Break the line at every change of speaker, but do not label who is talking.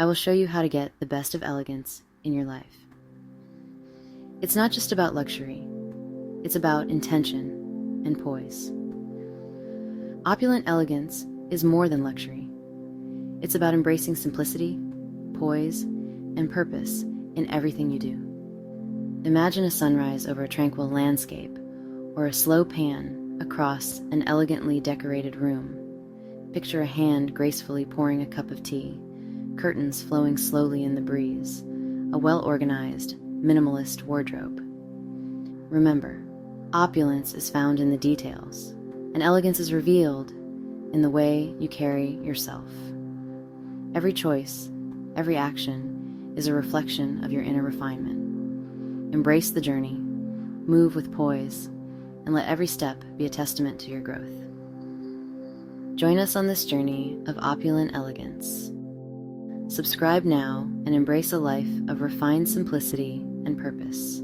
I will show you how to get the best of elegance in your life. It's not just about luxury, it's about intention and poise. Opulent elegance is more than luxury. It's about embracing simplicity, poise, and purpose in everything you do. Imagine a sunrise over a tranquil landscape, or a slow pan across an elegantly decorated room. Picture a hand gracefully pouring a cup of tea, curtains flowing slowly in the breeze, a well-organized, minimalist wardrobe. Remember, opulence is found in the details, and elegance is revealed in the way you carry yourself. Every choice, every action is a reflection of your inner refinement. Embrace the journey, move with poise, and let every step be a testament to your growth. Join us on this journey of opulent elegance. Subscribe now and embrace a life of refined simplicity and purpose.